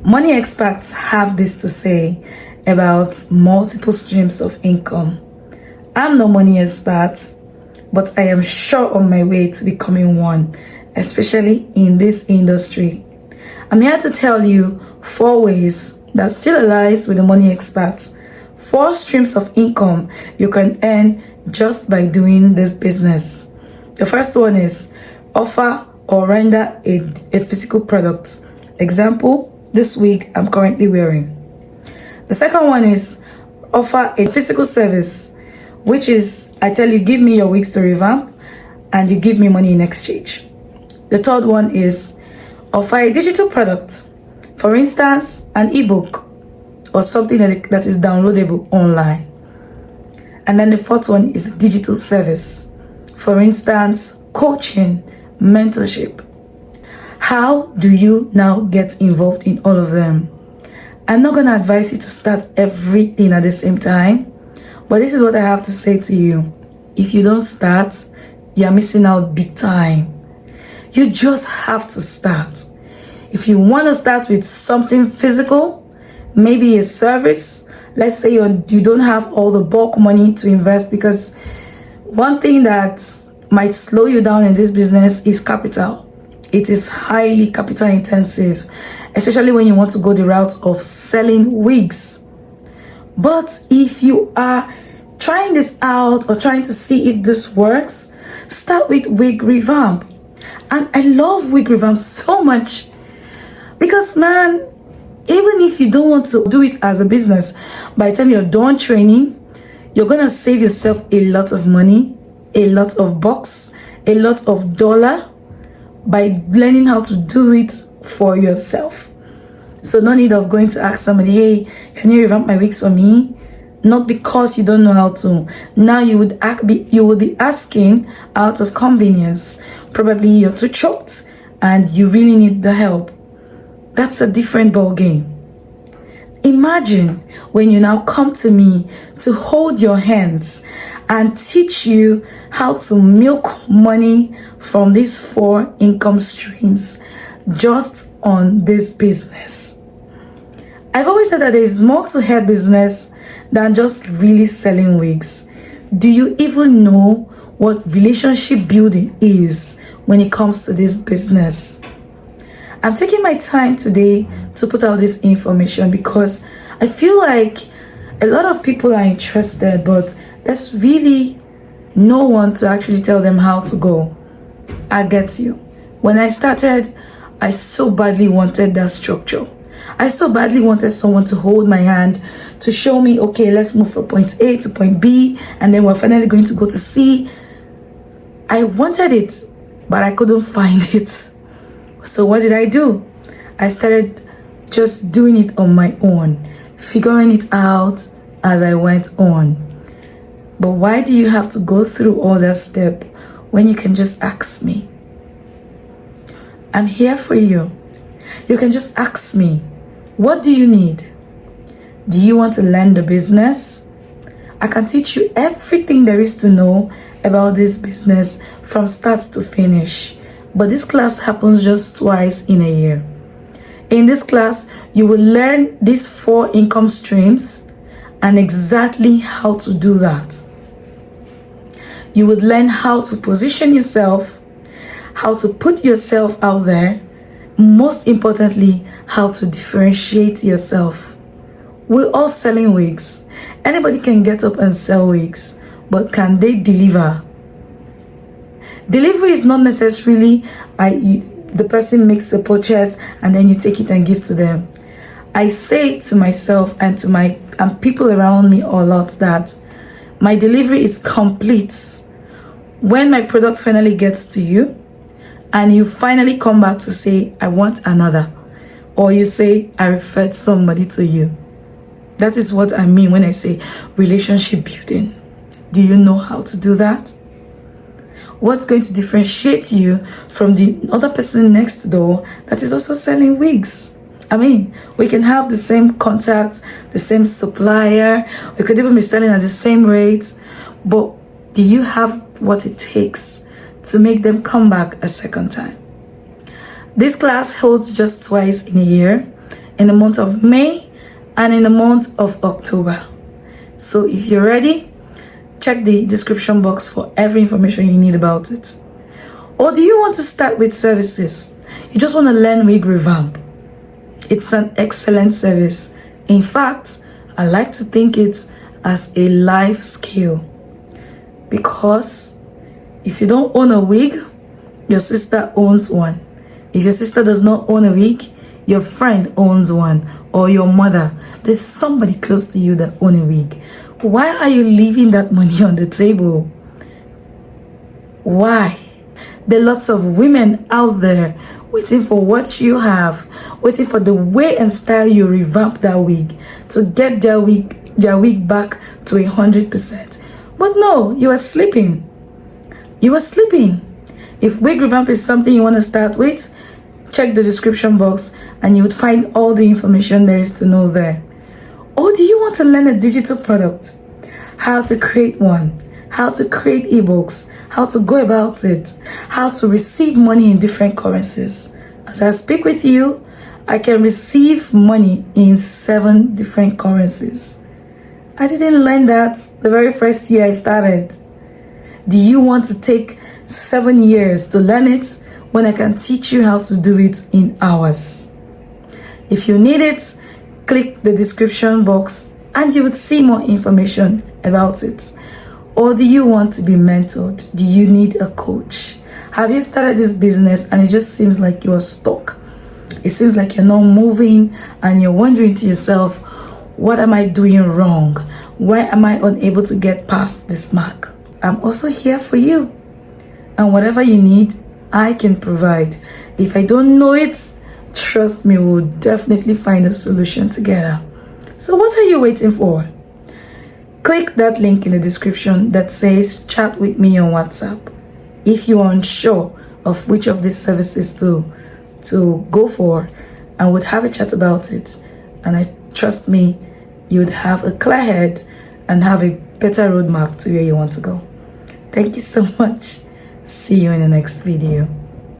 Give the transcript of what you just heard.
Money experts have this to say about multiple streams of income. I'm no money expert, but I am sure on my way to becoming one, especially in this industry. I'm here to tell you 4 ways that still aligns with the money experts. 4 streams of income you can earn just by doing this business. The first one is offer or render a physical product. Example, this wig I'm currently wearing. The second one is offer a physical service, which is I tell you, give me your wigs to revamp and you give me money in exchange. The third one is offer a digital product, for instance, an ebook or something that is downloadable online. And then the fourth one is a digital service, for instance, coaching, mentorship. How do you now get involved in all of them? I'm not going to advise you to start everything at the same time, but this is what I have to say to you. If you don't start, you're missing out big time. You just have to start. If you want to start with something physical, maybe a service, let's say you don't have all the bulk money to invest, because one thing that might slow you down in this business is capital. It is highly capital intensive, especially when you want to go the route of selling wigs. But if you are trying this out or trying to see if this works, start with Wig Revamp. And I love Wig Revamp so much because, man, even if you don't want to do it as a business, by the time you're done training, you're gonna save yourself a lot of money, a lot of bucks, a lot of dollar by learning how to do it for yourself. So no need of going to ask somebody, hey, can you revamp my wigs for me? Not because you don't know how to. Now you would be asking out of convenience. Probably you're too choked and you really need the help. That's a different ball game. Imagine when you now come to me to hold your hands and teach you how to milk money from these 4 income streams just on this business. I've always said that there is more to hair business than just really selling wigs. Do you even know what relationship building is when it comes to this business? I'm taking my time today to put out this information because I feel like a lot of people are interested, but there's really no one to actually tell them how to go. I get you. When I started, I so badly wanted that structure. I so badly wanted someone to hold my hand to show me, okay, let's move from point A to point B, and then we're finally going to go to C. I wanted it, but I couldn't find it. So what did I do? I started just doing it on my own, figuring it out as I went on. But why do you have to go through all that step when you can just ask me? I'm here for you. You can just ask me, what do you need? Do you want to learn the business? I can teach you everything there is to know about this business from start to finish. But this class happens just twice in a year. In this class, you will learn these 4 income streams and exactly how to do that. You would learn how to position yourself, how to put yourself out there, most importantly, how to differentiate yourself. We're all selling wigs. Anybody can get up and sell wigs, but can they deliver? Delivery is not necessarily the person makes a purchase and then you take it and give to them. I say to myself and to people around me a lot that my delivery is complete when my product finally gets to you and you finally come back to say, I want another, or you say, I referred somebody to you. That is what I mean when I say relationship building. Do you know how to do that? What's going to differentiate you from the other person next door that is also selling wigs? I mean, we can have the same contacts, the same supplier, we could even be selling at the same rate, but do you have what it takes to make them come back a second time? This class holds just twice in a year. in the month of May, and in the month of October. So if you're ready, check the description box for every information you need about it. Or do you want to start with services? You just want to learn Wig Revamp. It's an excellent service. In fact, I like to think it as a life skill, because if you don't own a wig, your sister owns one. If your sister does not own a wig, your friend owns one, or your mother. There's somebody close to you that owns a wig. Why are you leaving that money on the table? Why? There are lots of women out there waiting for what you have, waiting for the way and style you revamp that wig to get their wig back to 100%. But no, you are sleeping. You are sleeping. If Wig Revamp is something you want to start with, check the description box and you would find all the information there is to know there. Or do you want to learn a digital product? How to create one, how to create ebooks, how to go about it, how to receive money in different currencies. As I speak with you, I can receive money in 7 different currencies. I didn't learn that the very first year I started. Do you want to take 7 years to learn it when I can teach you how to do it in hours? If you need it, click the description box and you would see more information about it. Or do you want to be mentored? Do you need a coach? Have you started this business and it just seems like you're stuck? It seems like you're not moving and you're wondering to yourself, what am I doing wrong? Why am I unable to get past this mark? I'm also here for you. And whatever you need, I can provide. If I don't know it, trust me, we'll definitely find a solution together. So what are you waiting for? Click that link in the description that says chat with me on WhatsApp. If you are unsure of which of these services to go for, and would have a chat about it, and trust me, you'd have a clear head and have a better roadmap to where you want to go. Thank you so much. See you in the next video.